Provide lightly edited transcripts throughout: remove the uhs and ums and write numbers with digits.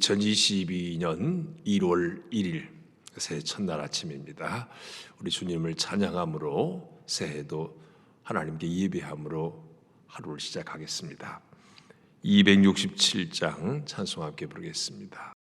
2022년 1월 1일 새해 첫날 아침입니다. 우리 주님을 찬양함으로 새해도 하나님께 예배함으로 하루를 시작하겠습니다. 267장 찬송 함께 부르겠습니다.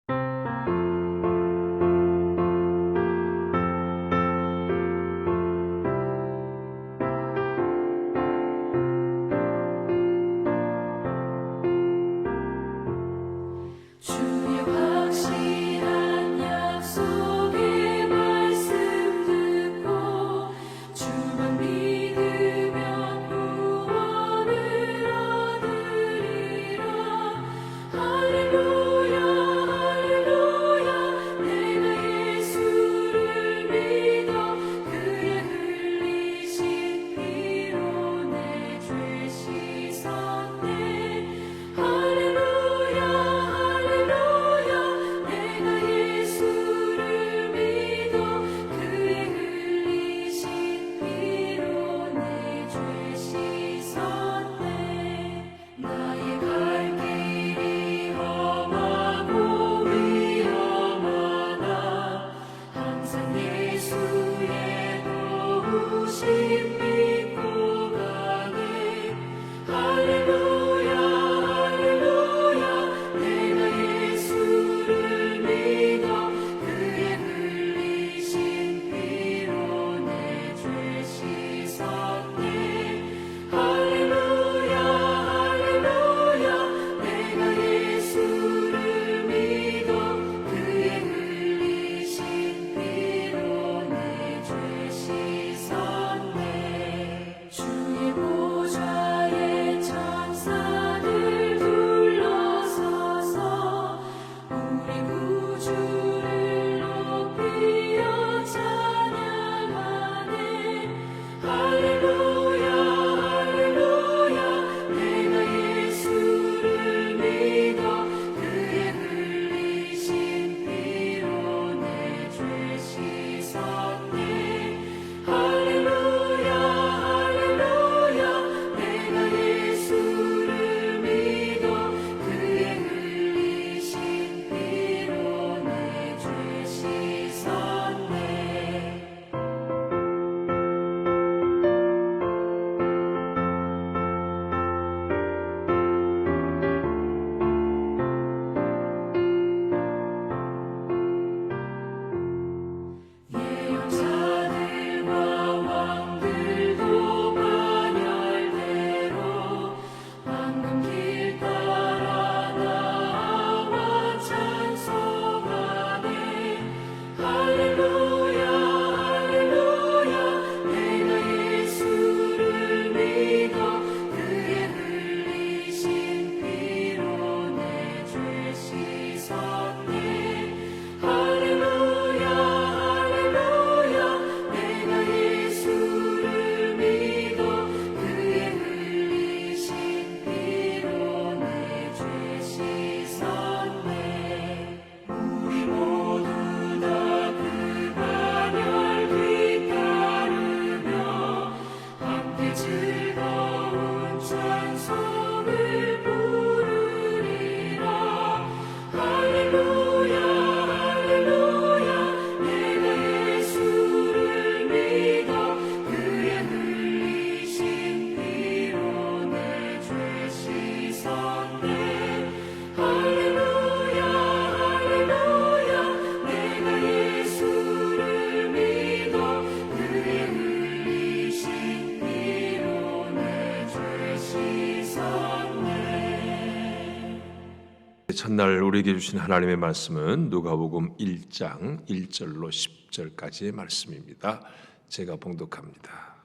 첫날 우리에게 주신 하나님의 말씀은 누가복음 1장 1절로 10절까지의 말씀입니다. 제가 봉독합니다.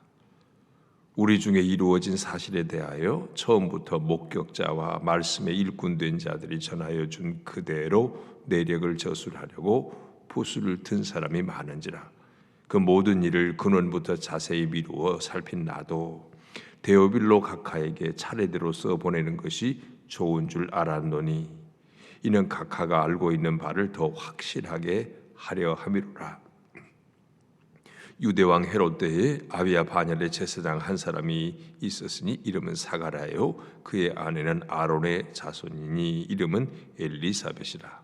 우리 중에 이루어진 사실에 대하여 처음부터 목격자와 말씀의 일꾼된 자들이 전하여 준 그대로 내력을 저술하려고 부수를 든 사람이 많은지라. 그 모든 일을 근원부터 자세히 미루어 살핀 나도 데오빌로 각하에게 차례대로 써보내는 것이 좋은 줄 알았노니 이는 각하가 알고 있는 바를 더 확실하게 하려 함이로라. 유대왕 헤롯 때에 아비야 반열의 제사장 한 사람이 있었으니 이름은 사가랴요 그의 아내는 아론의 자손이니 이름은 엘리사벳이라.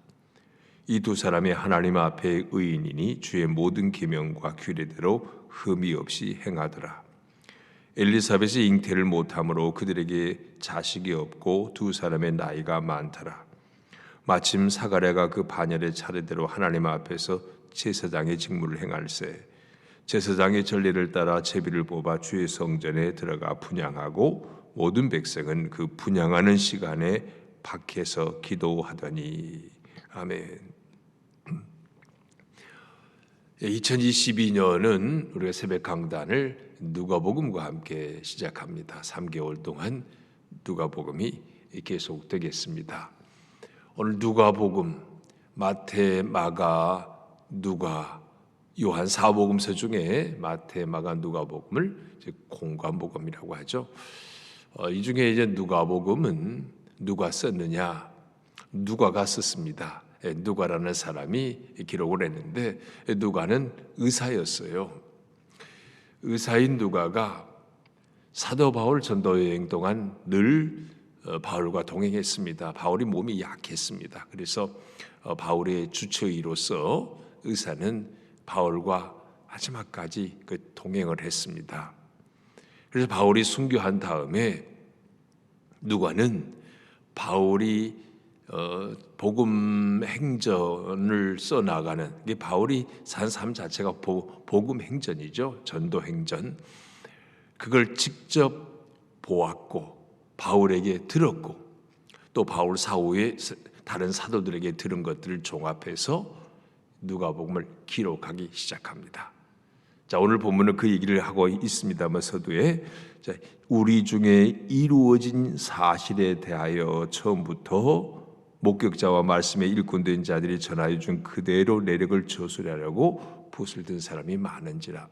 이 두 사람이 하나님 앞에 의인이니 주의 모든 계명과 규례대로 흠이 없이 행하더라. 엘리사벳이 잉태를 못함으로 그들에게 자식이 없고 두 사람의 나이가 많더라. 마침 사가랴가 그 반열의 차례대로 하나님 앞에서 제사장의 직무를 행할세 제사장의 전례를 따라 제비를 뽑아 주의 성전에 들어가 분향하고 모든 백성은 그 분향하는 시간에 밖에서 기도하더니. 아멘. 2022년은 우리가 새벽 강단을 누가복음과 함께 시작합니다. 3개월 동안 누가복음이 계속되겠습니다. 오늘 누가복음, 마태, 마가, 누가, 요한 사복음서 중에 마태, 마가, 누가복음을 공관복음이라고 하죠. 이 중에 이제 누가복음은 누가 썼느냐? 누가가 썼습니다. 누가라는 사람이 기록을 했는데 누가는 의사였어요. 의사인 누가가 사도 바울 전도 여행 동안 늘 바울과 동행했습니다. 바울이 몸이 약했습니다. 그래서 바울의 주치의로서 의사는 바울과 마지막까지 그 동행을 했습니다. 그래서 바울이 순교한 다음에 누가는 바울이 복음 행전을 써 나가는 게 바울이 산 삶 자체가 복음 행전이죠. 전도 행전. 그걸 직접 보았고 바울에게 들었고 또 바울 사후에 다른 사도들에게 들은 것들을 종합해서 누가복음을 기록하기 시작합니다. 자, 오늘 본문은 그 얘기를 하고 있습니다만 서두에 우리 중에 이루어진 사실에 대하여 처음부터 목격자와 말씀에 일꾼된 자들이 전하여 준 그대로 내력을 저술하려고 붓을 든 사람이 많은지라.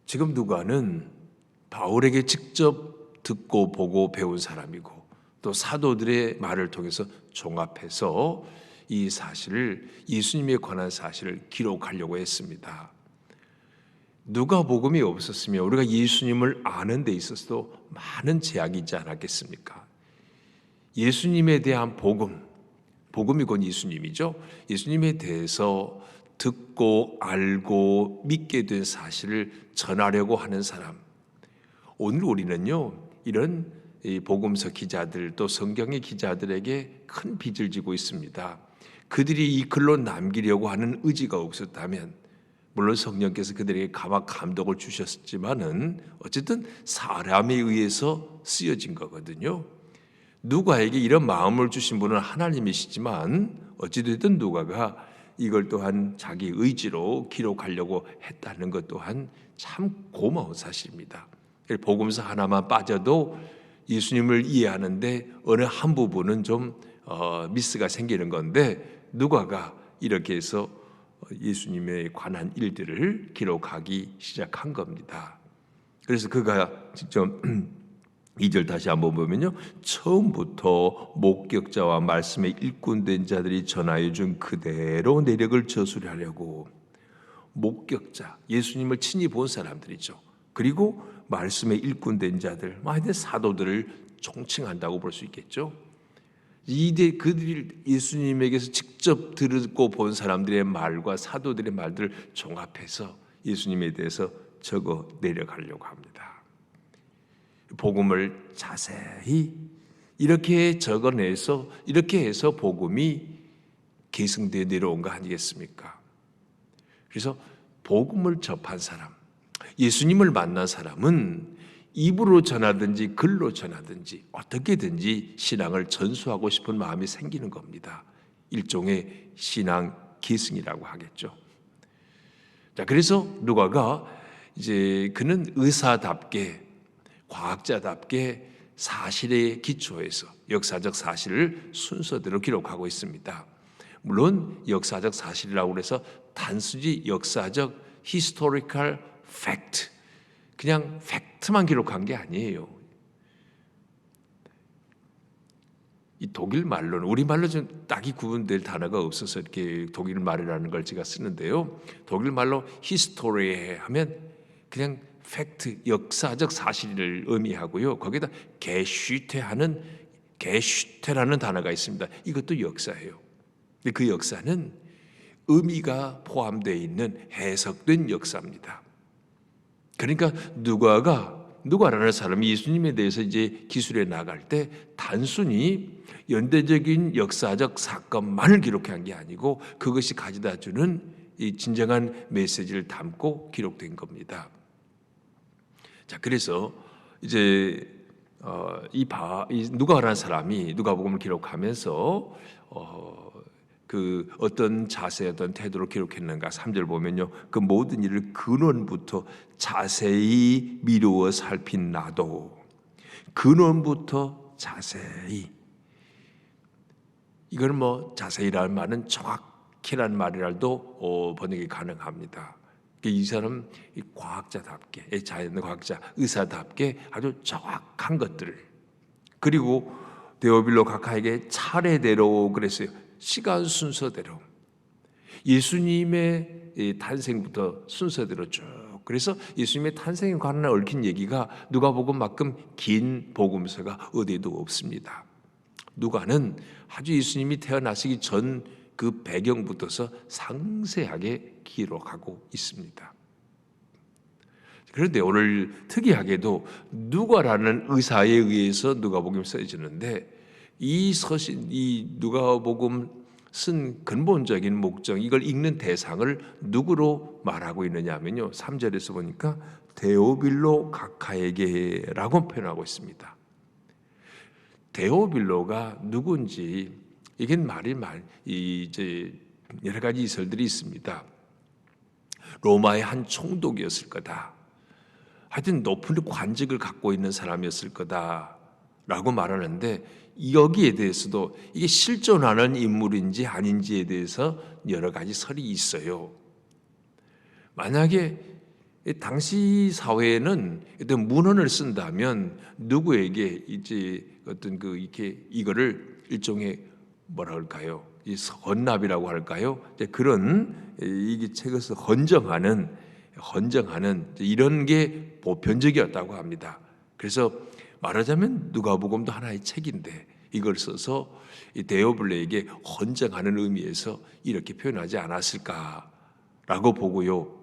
지금 누가는 바울에게 직접 듣고 보고 배운 사람이고 또 사도들의 말을 통해서 종합해서 이 사실을 예수님에 관한 사실을 기록하려고 했습니다. 누가복음이 없었으면 우리가 예수님을 아는 데 있어서도 많은 제약이 있지 않았겠습니까? 예수님에 대한 복음이 곧 예수님이죠. 예수님에 대해서 듣고 알고 믿게 된 사실을 전하려고 하는 사람. 오늘 우리는요, 이런 복음서 기자들 또 성경의 기자들에게 큰 빚을 지고 있습니다. 그들이 이 글로 남기려고 하는 의지가 없었다면, 물론 성령께서 그들에게 감독을 주셨지만은 어쨌든 사람에 의해서 쓰여진 거거든요. 누가에게 이런 마음을 주신 분은 하나님이시지만 어찌됐든 누가가 이걸 또한 자기 의지로 기록하려고 했다는 것 또한 참 고마운 사실입니다. 복음서 하나만 빠져도 예수님을 이해하는데 어느 한 부분은 좀 미스가 생기는 건데 누가가 이렇게 해서 예수님에 관한 일들을 기록하기 시작한 겁니다. 그래서 그가 직접 2절 다시 한번 보면요, 처음부터 목격자와 말씀에 일꾼된 자들이 전하여 준 그대로 내력을 저술하려고. 목격자, 예수님을 친히 본 사람들이죠. 그리고 말씀에 일꾼된 자들, 사도들을 총칭한다고 볼 수 있겠죠. 그들이 예수님에게서 직접 듣고 본 사람들의 말과 사도들의 말들을 종합해서 예수님에 대해서 적어 내려가려고 합니다. 복음을 자세히 이렇게 적어내서 이렇게 해서 복음이 계승되어 내려온 거 아니겠습니까? 그래서 복음을 접한 사람, 예수님을 만난 사람은 입으로 전하든지 글로 전하든지 어떻게든지 신앙을 전수하고 싶은 마음이 생기는 겁니다. 일종의 신앙 계승이라고 하겠죠. 자, 그래서 누가가 이제 그는 의사답게 과학자답게 사실에 기초해서 역사적 사실을 순서대로 기록하고 있습니다. 물론 역사적 사실이라고 해서 단순히 역사적 historical fact, 그냥 팩트만 기록한 게 아니에요. 이 독일 말로는 우리말로 좀 딱히 구분될 단어가 없어서 이렇게 독일 말이라는 걸 제가 쓰는데요. 독일 말로 히스토리에 하면 그냥 팩트, 역사적 사실을 의미하고요. 거기다 게슈테하는 게슈테라는 단어가 있습니다. 이것도 역사예요. 근데 그 역사는 의미가 포함되어 있는 해석된 역사입니다. 그러니까 누가라는 사람이 예수님에 대해서 이제 기술해 나갈 때 단순히 연대적인 역사적 사건만을 기록한 게 아니고 그것이 가져다 주는 이 진정한 메시지를 담고 기록된 겁니다. 자, 그래서 이제 이 누가라는 사람이 누가복음을 기록하면서 그 어떤 자세, 어떤 태도로 기록했는가? 3절 보면요, 그 모든 일을 근원부터 자세히 미루어 살핀 나도, 근원부터 자세히. 이걸 뭐 자세히라는 말은 정확히라는 말이라도 번역이 가능합니다. 이 사람 과학자답게, 자연과학자, 의사답게 아주 정확한 것들을, 그리고 데오빌로 각하에게 차례대로 그랬어요. 시간 순서대로, 예수님의 탄생부터 순서대로 쭉. 그래서 예수님의 탄생에 관한 얽힌 얘기가 누가복음만큼 긴 복음서가 어디에도 없습니다. 누가는 아주 예수님이 태어나시기 전 그 배경부터서 상세하게 기록하고 있습니다. 그런데 오늘 특이하게도 누가라는 의사에 의해서 누가복음이 써지는데, 이 누가복음 쓴 근본적인 목적, 이걸 읽는 대상을 누구로 말하고 있느냐 하면요, 3절에서 보니까 데오빌로 각하에게라고 표현하고 있습니다. 데오빌로가 누군지, 이게 이제 여러 가지 이설들이 있습니다. 로마의 한 총독이었을 거다, 하여튼 높은 관직을 갖고 있는 사람이었을 거다라고 말하는데, 여기에 대해서도 이게 실존하는 인물인지 아닌지에 대해서 여러 가지 설이 있어요. 만약에 당시 사회에는 어떤 문헌을 쓴다면 누구에게 이제 어떤 이거를 일종의 뭐라 할까요? 이 헌납이라고 할까요? 그런 이 책에서 헌정하는 이런 게 보편적이었다고 합니다. 그래서 말하자면 누가복음도 하나의 책인데 이걸 써서 이 데오빌로에게 헌정하는 의미에서 이렇게 표현하지 않았을까라고 보고요.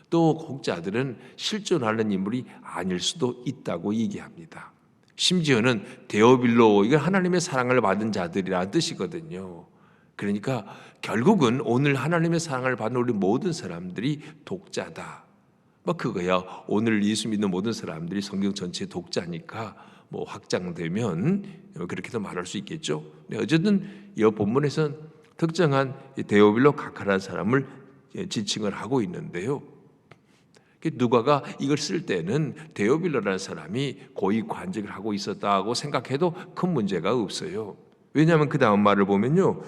또 혹자들은 실존하는 인물이 아닐 수도 있다고 얘기합니다. 심지어는 데오빌로, 이건 하나님의 사랑을 받은 자들이라는 뜻이거든요. 그러니까 결국은 오늘 하나님의 사랑을 받는 우리 모든 사람들이 독자다, 뭐 그거야. 오늘 예수 믿는 모든 사람들이 성경 전체의 독자니까 뭐 확장되면 그렇게도 말할 수 있겠죠. 어쨌든 이 본문에서는 특정한 데오빌로 각하라는 사람을 지칭을 하고 있는데요. 누가가 이걸 쓸 때는 데오빌로라는 사람이 고위 관직을 하고 있었다고 생각해도 큰 문제가 없어요. 왜냐하면 그 다음 말을 보면요,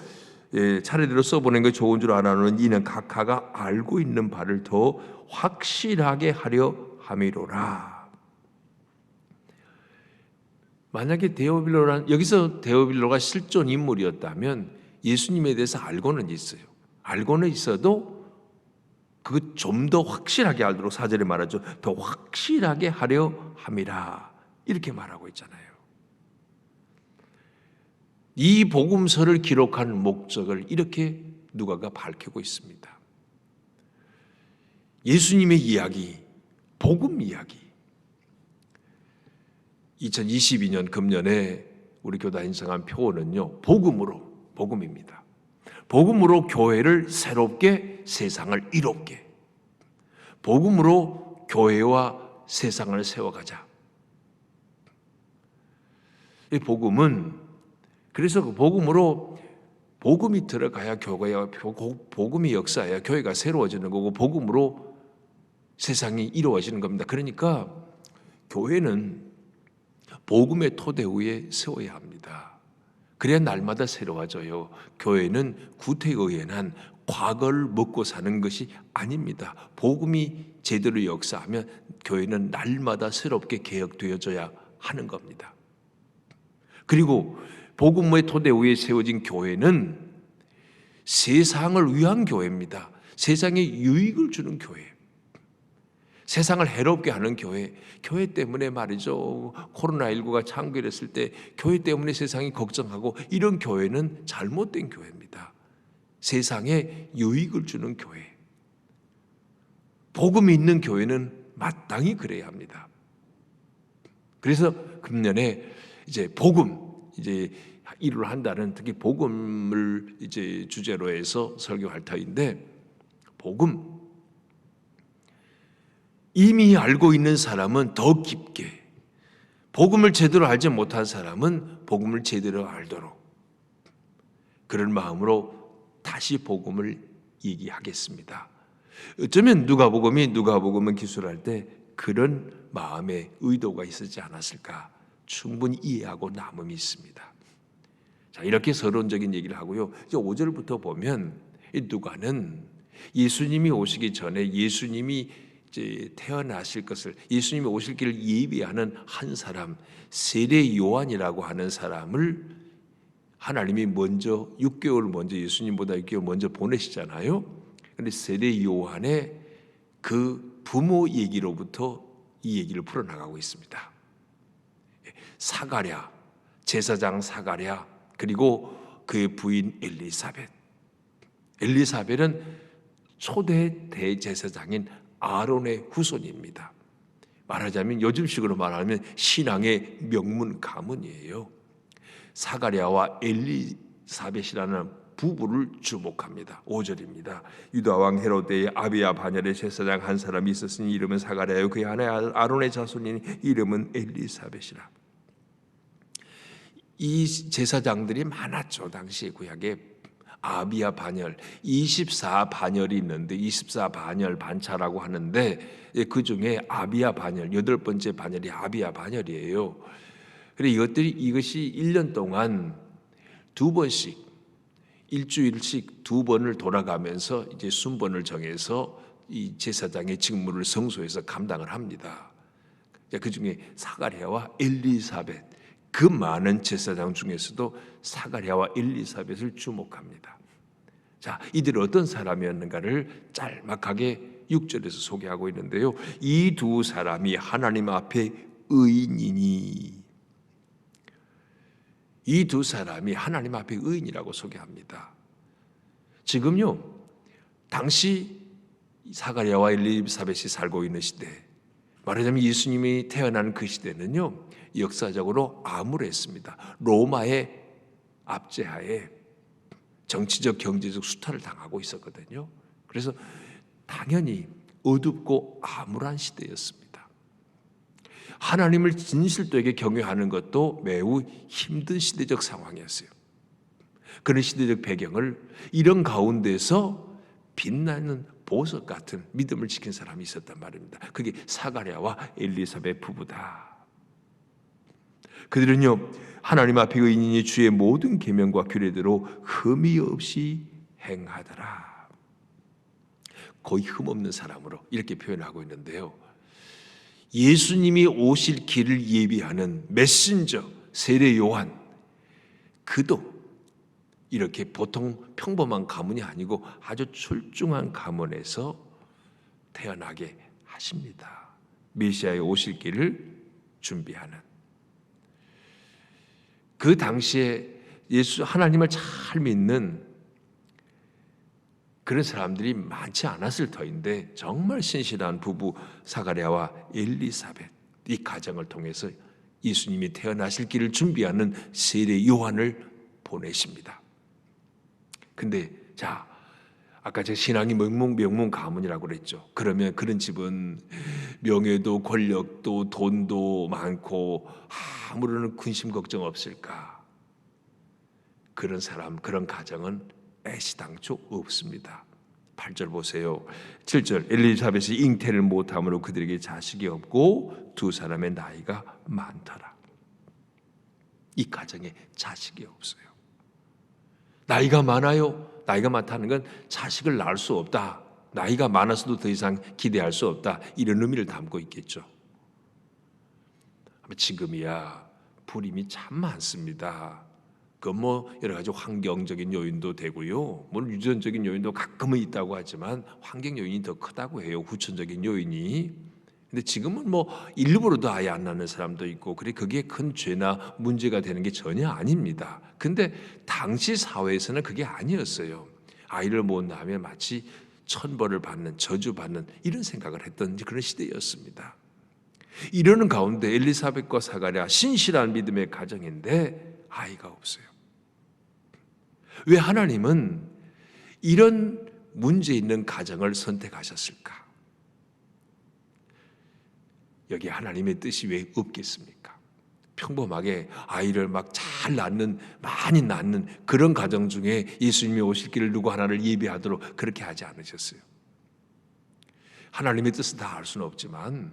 차례대로 써보는 게 좋은 줄 알아는 이는 각하가 알고 있는 바를 더 확실하게 하려 함이로라. 만약에 여기서 데오빌로가 실존 인물이었다면 예수님에 대해서 알고는 있어요. 알고는 있어도 그것 좀 더 확실하게 알도록 4절에 말하죠. 더 확실하게 하려 함이라, 이렇게 말하고 있잖아요. 이 복음서를 기록한 목적을 이렇게 누가가 밝히고 있습니다. 예수님의 이야기, 복음 이야기. 2022년 금년에 우리 교단이 정한 표어는요, 복음입니다. 복음으로 교회를 새롭게, 세상을 이롭게. 복음으로 교회와 세상을 세워가자. 이 복음은, 그래서 그 복음이 들어가야 교회가, 복음이 역사해야 교회가 새로워지는 거고, 복음으로 세상이 이루어지는 겁니다. 그러니까 교회는 복음의 토대 위에 세워야 합니다. 그래야 날마다 새로워져요. 교회는 구태의연한 과거를 먹고 사는 것이 아닙니다. 복음이 제대로 역사하면 교회는 날마다 새롭게 개혁되어져야 하는 겁니다. 그리고 복음의 토대 위에 세워진 교회는 세상을 위한 교회입니다. 세상에 유익을 주는 교회. 세상을 해롭게 하는 교회 때문에 말이죠. 코로나19가 창궐했을 때 교회 때문에 세상이 걱정하고 이런 교회는 잘못된 교회입니다. 세상에 유익을 주는 교회. 복음이 있는 교회는 마땅히 그래야 합니다. 그래서 금년에 이제 복음, 이제 일을 한다는 특히 복음을 이제 주제로 해서 설교할 터인데, 복음. 이미 알고 있는 사람은 더 깊게, 복음을 제대로 알지 못한 사람은 복음을 제대로 알도록, 그런 마음으로 다시 복음을 얘기하겠습니다. 어쩌면 누가복음은 기술할 때 그런 마음의 의도가 있었지 않았을까 충분히 이해하고 남음이 있습니다. 자, 이렇게 서론적인 얘기를 하고요. 이제 5절부터 보면 이 누가는 예수님이 오시기 전에 예수님이 이제 태어나실 것을, 예수님이 오실 길을 예비하는 한 사람, 세례 요한이라고 하는 사람을 하나님이 먼저 6개월 먼저, 예수님보다 6개월 먼저 보내시잖아요. 그런데 세례 요한의 그 부모 얘기로부터 이 얘기를 풀어나가고 있습니다. 사가랴, 제사장 사가랴, 그리고 그의 부인 엘리사벳. 엘리사벳은 초대 대제사장인 아론의 후손입니다. 말하자면 요즘식으로 말하면 신앙의 명문 가문이에요. 사가랴와 엘리사벳이라는 부부를 주목합니다. 5절입니다. 유다 왕 헤로데의 아비야 반열의 제사장 한 사람이 있었으니 이름은 사가랴요 그의 아내 아론의 자손이니 이름은 엘리사벳이라. 이 제사장들이 많았죠. 당시 구약에 아비야 반열, 24반열이 있는데 24반열 반차라고 하는데 그 중에 아비야 반열, 8번째 반열이 아비야 반열이에요. 그래서 이것이 1년 동안 2번씩, 일주일씩 2번을 돌아가면서 이제 순번을 정해서 이 제사장의 직무를 성소에서 감당을 합니다. 그 중에 사가랴와 엘리사벳, 그 많은 제사장 중에서도 사가랴와 엘리사벳을 주목합니다. 자, 이들이 어떤 사람이었는가를 짤막하게 6절에서 소개하고 있는데요. 이 두 사람이 하나님 앞에 의인이니, 이 두 사람이 하나님 앞에 의인이라고 소개합니다. 지금요, 당시 사가랴와 엘리사벳이 살고 있는 시대, 말하자면 예수님이 태어난 그 시대는요, 역사적으로 암울했습니다. 로마의 압제하에 정치적, 경제적 수탈을 당하고 있었거든요. 그래서 당연히 어둡고 암울한 시대였습니다. 하나님을 진실되게 경외하는 것도 매우 힘든 시대적 상황이었어요. 그런 시대적 배경을, 이런 가운데서 빛나는 보석 같은 믿음을 지킨 사람이 있었단 말입니다. 그게 사가랴와 엘리사벳 부부다. 그들은요, 하나님 앞에 의인이니 주의 모든 계명과 규례대로 흠이 없이 행하더라. 거의 흠없는 사람으로 이렇게 표현하고 있는데요. 예수님이 오실 길을 예비하는 메신저 세례 요한, 그도 이렇게 보통 평범한 가문이 아니고 아주 출중한 가문에서 태어나게 하십니다. 메시아의 오실 길을 준비하는. 그 당시에 예수 하나님을 잘 믿는 그런 사람들이 많지 않았을 터인데 정말 신실한 부부 사가랴와 엘리사벳, 이 가정을 통해서 예수님이 태어나실 길을 준비하는 세례 요한을 보내십니다. 근데 자, 아까 제가 신앙이 명문 가문이라고 그랬죠. 그러면 그런 집은 명예도 권력도 돈도 많고 아무런 근심 걱정 없을까? 그런 사람, 그런 가정은 애시당초 없습니다. 8절 보세요. 7절 엘리사벳이 잉태를 못함으로 그들에게 자식이 없고 두 사람의 나이가 많더라. 이 가정에 자식이 없어요. 나이가 많아요. 나이가 많다는 건 자식을 낳을 수 없다. 나이가 많아서도 더 이상 기대할 수 없다. 이런 의미를 담고 있겠죠. 지금이야 불임이 참 많습니다. 그 여러 가지 환경적인 요인도 되고요. 물론 유전적인 요인도 가끔은 있다고 하지만 환경 요인이 더 크다고 해요. 후천적인 요인이. 근데 지금은 뭐 일부러도 아예 안 낳는 사람도 있고 그래 그게 큰 죄나 문제가 되는 게 전혀 아닙니다. 근데 당시 사회에서는 그게 아니었어요. 아이를 못 낳으면 마치 천벌을 받는 저주받는 이런 생각을 했던 그런 시대였습니다. 이러는 가운데 엘리사벳과 사가랴 신실한 믿음의 가정인데 아이가 없어요. 왜 하나님은 이런 문제 있는 가정을 선택하셨을까? 여기 하나님의 뜻이 왜 없겠습니까? 평범하게 아이를 막 잘 낳는, 많이 낳는 그런 가정 중에 예수님이 오실 길을 누구 하나를 예비하도록 그렇게 하지 않으셨어요. 하나님의 뜻은 다 알 수는 없지만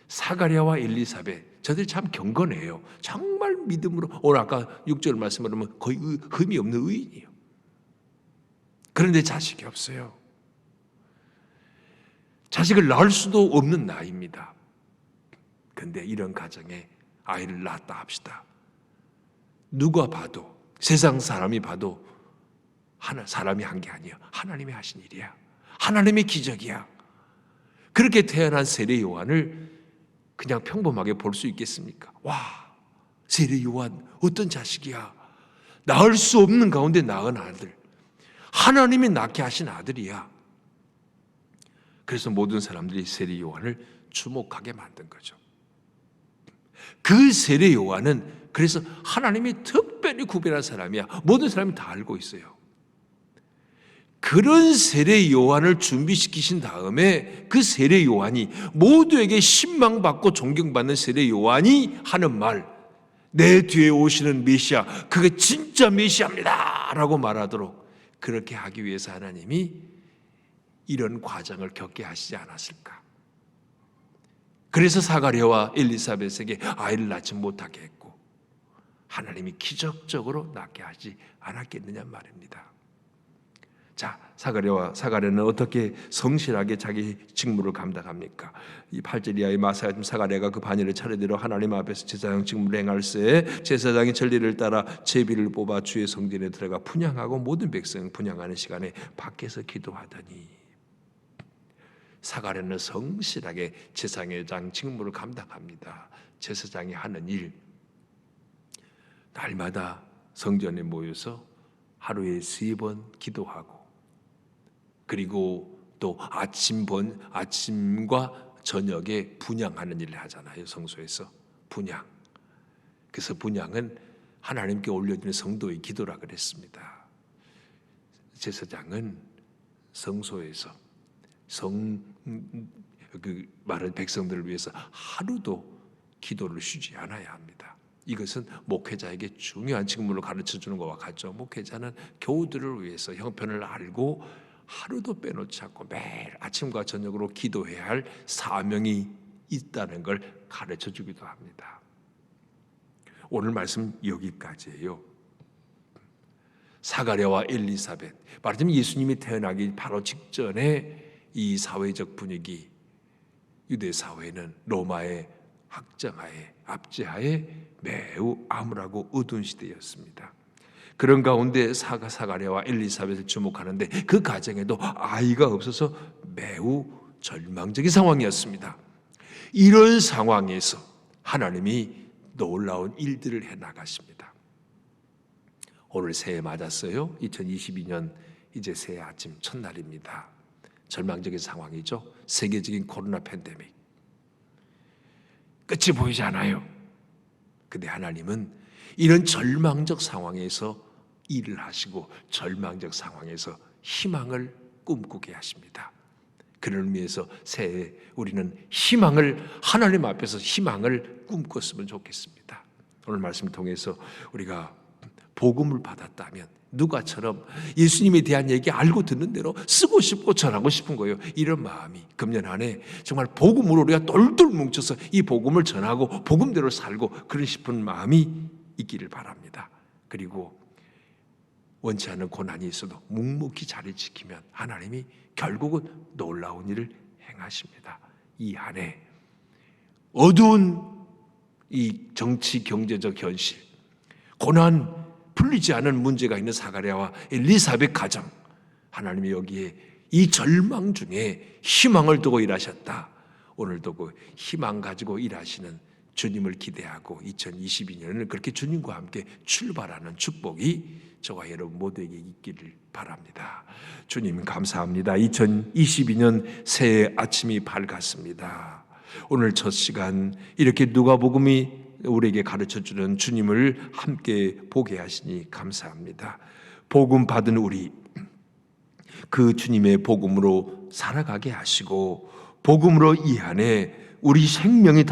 사가랴와 엘리사벳 저들이 참 경건해요. 정말 믿음으로 오늘 아까 6절 말씀을 하면 거의 흠이 없는 의인이에요. 그런데 자식이 없어요. 자식을 낳을 수도 없는 나이입니다. 그런데 이런 가정에 아이를 낳았다 합시다. 누가 봐도 세상 사람이 봐도 사람이 한 게 아니야. 하나님이 하신 일이야. 하나님의 기적이야. 그렇게 태어난 세례 요한을 그냥 평범하게 볼 수 있겠습니까? 와, 세례 요한 어떤 자식이야. 낳을 수 없는 가운데 낳은 아들. 하나님이 낳게 하신 아들이야. 그래서 모든 사람들이 세례 요한을 주목하게 만든 거죠. 그 세례 요한은 그래서 하나님이 특별히 구별한 사람이야. 모든 사람이 다 알고 있어요. 그런 세례 요한을 준비시키신 다음에 그 세례 요한이 모두에게 신망받고 존경받는 세례 요한이 하는 말, 내 뒤에 오시는 메시아, 그게 진짜 메시아입니다 라고 말하도록 그렇게 하기 위해서 하나님이 이런 과정을 겪게 하시지 않았을까? 그래서 사가랴와 엘리사벳에게 아이를 낳지 못하게 했고 하나님이 기적적으로 낳게 하지 않았겠느냐 말입니다. 자, 사가랴는 어떻게 성실하게 자기 직무를 감당합니까? 이 8절 이하의 마사야 사가랴가 그 반열의 차례대로 하나님 앞에서 제사장 직무를 행할세 제사장이 전례를 따라 제비를 뽑아 주의 성전에 들어가 분향하고 모든 백성 분향하는 시간에 밖에서 기도하더니 사가랴는 성실하게 제사장 직무를 감당합니다. 제사장이 하는 일, 날마다 성전에 모여서 하루에 3번 기도하고 그리고 또 아침과 저녁에 분향하는 일을 하잖아요. 성소에서 분향. 그래서 분향은 하나님께 올려드리는 성도의 기도라 그랬습니다. 제사장은 성소에서 많은 백성들을 위해서 하루도 기도를 쉬지 않아야 합니다. 이것은 목회자에게 중요한 직무를 가르쳐주는 것과 같죠. 목회자는 교우들을 위해서 형편을 알고 하루도 빼놓지 않고 매일 아침과 저녁으로 기도해야 할 사명이 있다는 걸 가르쳐주기도 합니다. 오늘 말씀 여기까지예요. 사가랴와 엘리사벳, 말하자면 예수님이 태어나기 바로 직전에 이 사회적 분위기, 유대 사회는 로마의 학정하에 압제하에 매우 암울하고 어두운 시대였습니다. 그런 가운데 사가랴와 엘리사벳을 주목하는데 그 가정에도 아이가 없어서 매우 절망적인 상황이었습니다. 이런 상황에서 하나님이 놀라운 일들을 해나가십니다. 오늘 새해 맞았어요. 2022년 이제 새해 아침 첫날입니다. 절망적인 상황이죠. 세계적인 코로나 팬데믹. 끝이 보이지 않아요. 근데 하나님은 이런 절망적 상황에서 일을 하시고 절망적 상황에서 희망을 꿈꾸게 하십니다. 그를 위해서 새해 우리는 하나님 앞에서 희망을 꿈꿨으면 좋겠습니다. 오늘 말씀을 통해서 우리가 복음을 받았다면 누가처럼 예수님에 대한 얘기 알고 듣는 대로 쓰고 싶고 전하고 싶은 거예요. 이런 마음이 금년 한 해 정말 복음으로 우리가 똘똘 뭉쳐서 이 복음을 전하고 복음대로 살고 그런 싶은 마음이 있기를 바랍니다. 그리고 원치 않는 고난이 있어도 묵묵히 자리 지키면 하나님이 결국은 놀라운 일을 행하십니다. 이 한 해 어두운 이 정치 경제적 현실, 고난 풀리지 않은 문제가 있는 사가랴와 엘리사벳 가정, 하나님이 여기에 이 절망 중에 희망을 두고 일하셨다. 오늘도 그 희망 가지고 일하시는 주님을 기대하고 2022년을 그렇게 주님과 함께 출발하는 축복이 저와 여러분 모두에게 있기를 바랍니다. 주님 감사합니다. 2022년 새해 아침이 밝았습니다. 오늘 첫 시간 이렇게 누가복음이 우리에게 가르쳐주는 주님을 함께 보게 하시니 감사합니다. 복음 받은 우리 그 주님의 복음으로 살아가게 하시고 복음으로 이 안에 우리 심령이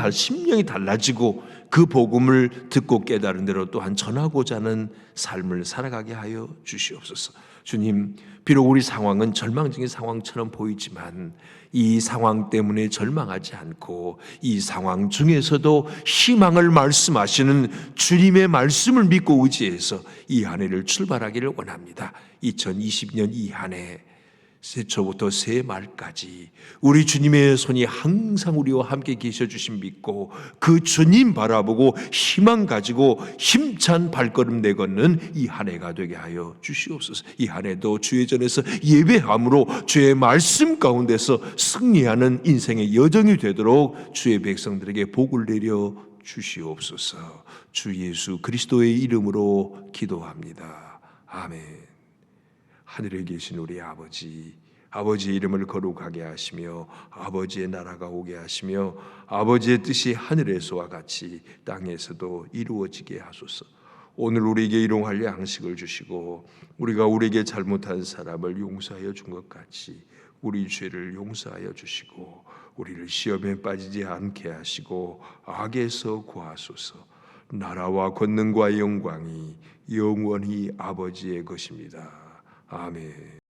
달라지고 그 복음을 듣고 깨달은 대로 또한 전하고자 하는 삶을 살아가게 하여 주시옵소서. 주님, 비록 우리 상황은 절망적인 상황처럼 보이지만 이 상황 때문에 절망하지 않고 이 상황 중에서도 희망을 말씀하시는 주님의 말씀을 믿고 의지해서 이 한 해를 출발하기를 원합니다. 2020년 이 한 해 새초부터 새말까지 우리 주님의 손이 항상 우리와 함께 계셔 주심 믿고 그 주님 바라보고 희망 가지고 힘찬 발걸음 내걷는 이 한 해가 되게 하여 주시옵소서. 이 한 해도 주의 전에서 예배함으로 주의 말씀 가운데서 승리하는 인생의 여정이 되도록 주의 백성들에게 복을 내려 주시옵소서. 주 예수 그리스도의 이름으로 기도합니다. 아멘. 하늘에 계신 우리 아버지의 이름을 거룩하게 하시며 아버지의 나라가 오게 하시며 아버지의 뜻이 하늘에서와 같이 땅에서도 이루어지게 하소서. 오늘 우리에게 일용할 양식을 주시고 우리가 우리에게 잘못한 사람을 용서하여 준 것 같이 우리 죄를 용서하여 주시고 우리를 시험에 빠지지 않게 하시고 악에서 구하소서. 나라와 권능과 영광이 영원히 아버지의 것입니다. 아멘.